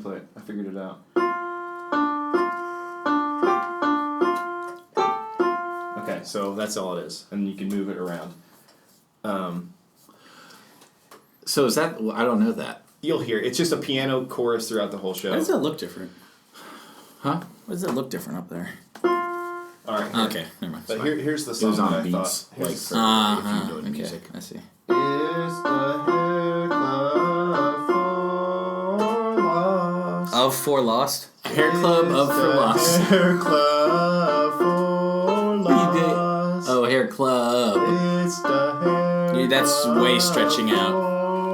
play it. I figured it out. Okay, so that's all it is. And you can move it around. So is that... I don't know that. You'll hear. It's just a piano chorus throughout the whole show. Why does that look different? Huh? Why does that look different up there? All right. Okay, never mind. But here's the song that I thought. Like Here's- for if you know Okay, music. I see. It's the Hairclub for Lost. Of For Lost? Hairclub of For Lost. Hairclub for Lost. Oh, Hair Club. It's the Hairclub. Yeah, that's way stretching out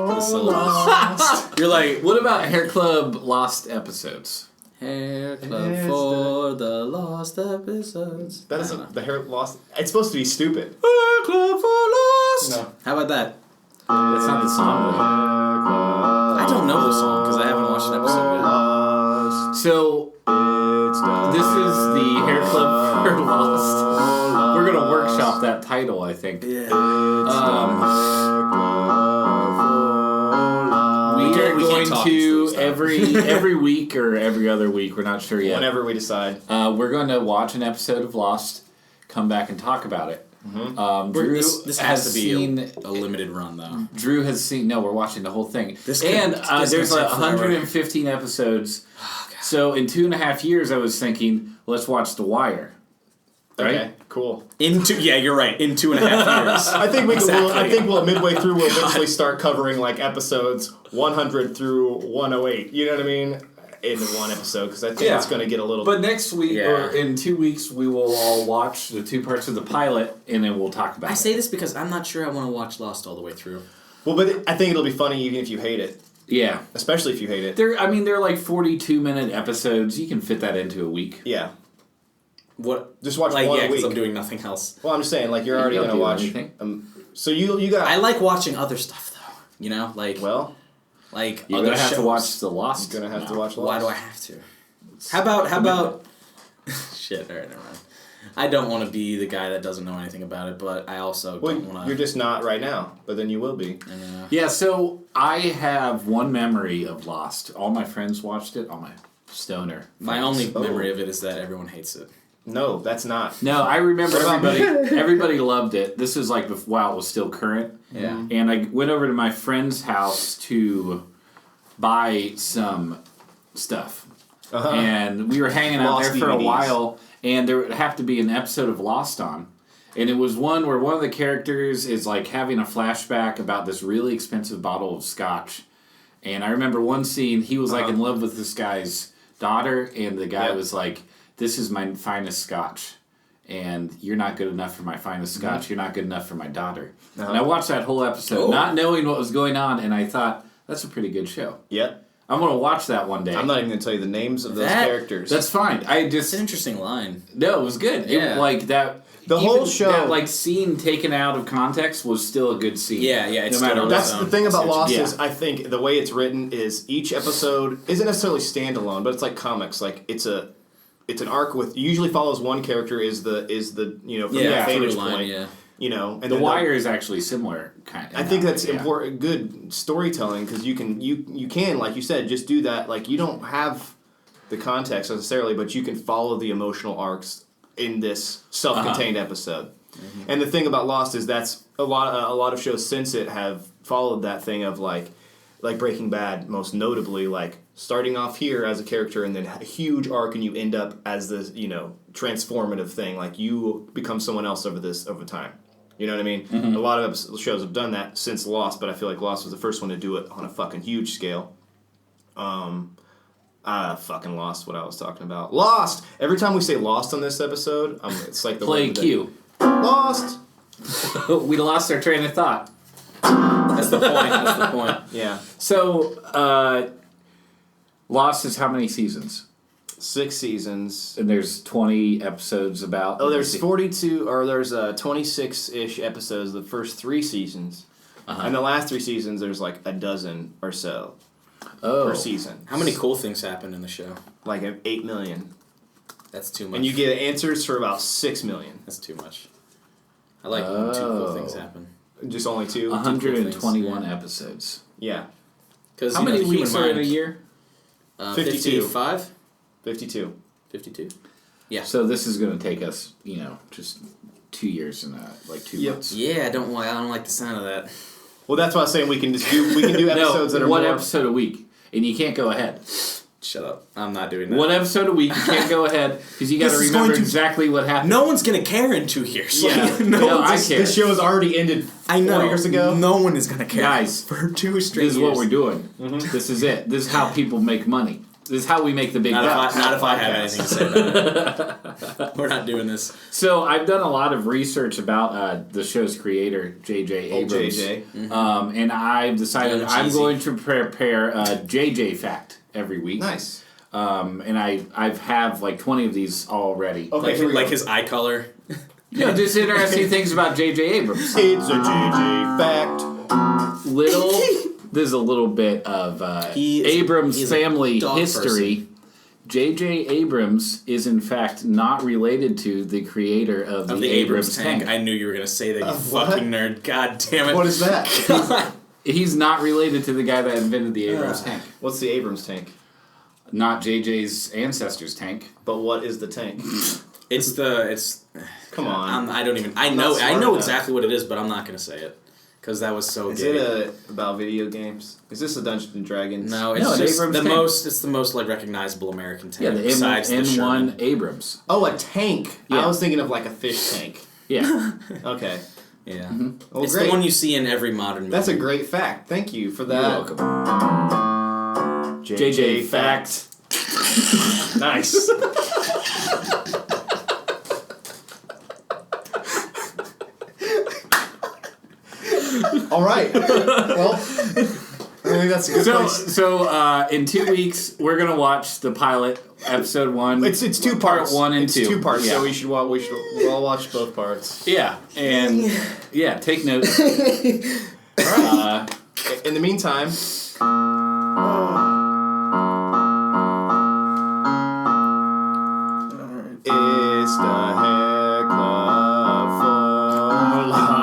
the syllables. You're like, What about Hair Club Lost episodes? Hair Club for the Lost Episodes. That isn't the hair lost. It's supposed to be stupid. Hair Club for Lost! No. How about that? That's not the song, I don't know the song because I haven't watched an episode yet. though. So, this is the Hair Club for Lost. We're going to workshop that title, I think. Yeah. We are we can't going talk to until we every week or every other week, we're not sure yet. Whenever we decide. We're going to watch an episode of Lost, come back and talk about it. Drew This has to be seen a limited run, though. Drew has seen. No, we're watching the whole thing. This and could there's take like forever. 115 episodes. Oh, God. So in 2.5 years, I was thinking, let's watch The Wire. Right? Okay, cool. Yeah, you're right. In 2.5 years. I think we Exactly. I think we'll midway through we'll eventually start covering like episodes 100 through 108. You know what I mean? In one episode because I think Yeah. it's going to get a little. But next week Yeah. or in 2 weeks, we will all watch the 2 parts of the pilot, and then we'll talk about I it. say this because I'm not sure I want to watch Lost all the way through. Well, but I think it'll be funny even if you hate it, Yeah. especially if you hate it. They're like 42-minute episodes. You can fit that into a week. Yeah, What? just watch Like, one yeah, a week. because I'm doing nothing else. Well, I'm just saying, like you're already don't going to do watch. anything. So you got. I like watching other stuff, though. You know? Like, Well, like You're other going to have shows. to watch The Lost. you're going to have to now. watch. Why Lost. do I have to? How about... Shit, alright, never mind. I don't want to be the guy that doesn't know anything about it, but I also Well, don't want to... you're just not right now, but then you will be. Yeah, so I have one memory of Lost. All my friends watched it. All my stoner. My friends. only memory of it is that everyone hates it. No, that's not. No, I remember What about everybody loved it. This is like while it was still current. Yeah. And I went over to my friend's house to buy some stuff. Uh-huh. And we were hanging out Lost there for a DVDs. while, and there would have to be an episode of Lost on. And it was one where one of the characters is like having a flashback about this really expensive bottle of scotch. And I remember one scene, he was like in love with this guy's daughter, and the guy Yep. was like, "This is my finest scotch, and you're not good enough for my finest scotch. You're not good enough for my daughter." And I watched that whole episode, Oh. not knowing what was going on, and I thought, that's a pretty good show. Yep. I'm going to watch that one day. I'm not even going to tell you the names of those That- characters. That's fine. I just... It's an interesting line. No, it was good. Yeah. It, like that... The even whole show- That, like, scene taken out of context was still a good scene. Yeah, yeah, it's No matter still- what. That's the thing about Lost Yeah. is I think the way it's written is each episode isn't necessarily standalone, but it's like comics. Like it's an arc with usually follows one character is the you know from Yeah, that vantage through line, point. yeah. You know, and The then Wire is actually similar, kind of. I think that's yeah. important, good storytelling because you can like you said just do that. Like you don't have the context necessarily, but you can follow the emotional arcs in this self-contained episode. Mm-hmm. And the thing about Lost is that's a lot of shows since it have followed that thing of like Breaking Bad, most notably, like starting off here as a character and then a huge arc, and you end up as this transformative thing. Like you become someone else over time. You know what I mean? Mm-hmm. A lot of shows have done that since Lost, but I feel like Lost was the first one to do it on a fucking huge scale. Fucking Lost, what I was talking about. Lost! Every time we say Lost on this episode, it's like the Play word of the Q. day. Lost! We lost our train of thought. That's the point. That's the point. Yeah. So, Lost is how many seasons? 6 seasons. And there's 20 episodes about... Oh, there's 42, or there's 26-ish episodes the first 3 seasons. And the last 3 seasons, there's like a dozen or so per season. How many cool things happen in the show? Like 8 million. That's too much. And you get answers for about 6 million. That's too much. I like when 2 cool things happen. Just only 2? 121 yeah. episodes. Yeah. Because How many weeks are in a year? 52. 55? 52. 52? Yeah. So this is going to take us, just 2 years and like 2 months. Yeah, I don't like the sound of that. Well, that's why I was saying we can do episodes that are one more... episode a week, and you can't go ahead. Shut up. I'm not doing that. One episode a week, you can't go ahead, because you got to remember exactly what happened. No one's going to care in 2 years. Yeah. I care. This show has already ended 4 years ago. No one is going to care. Guys, for 2 straight this is years. what we're doing. Mm-hmm. This is it. This is how people make money. This is how we make the big bucks. Not if I have anything to say about it. We're not doing this. So I've done a lot of research about the show's creator, J.J. Abrams. JJ. Mm-hmm. And I've decided I'm going to prepare a J.J. fact every week. Nice. And I've have like 20 of these already. Okay, like his eye color. Just interesting things about J.J. Abrams. It's a JJ fact. There's a little bit of Abrams family history. J.J. Abrams is in fact not related to the creator of the Abrams tank. I knew you were going to say that, you fucking nerd. God damn it. What is that? He's not related to the guy that invented the Abrams tank. What's the Abrams tank? Not JJ's ancestors' tank. But what is the tank? Come on. I know exactly what it is, but I'm not going to say it. Because that was so Is gay. it about video games? Is this a Dungeons and Dragons? No, it's just it's the most like recognizable American tank. Yeah, the besides the N1 Sherman. Abrams. Oh, a tank. Yeah. I was thinking of like a fish tank. Yeah. Okay. Yeah. Mm-hmm. Well, it's great. the one you see in every modern movie. That's a great fact. Thank you for that. You're welcome. JJ fact. Nice. All right. Well, I think that's a good place. So in 2 weeks we're gonna watch the pilot, episode 1. It's 2 parts. Part 1 and 2. It's 2 parts. Yeah. So we'll all watch both parts. Yeah, and take notes. All right. In the meantime. It's the Hairclub for Lost.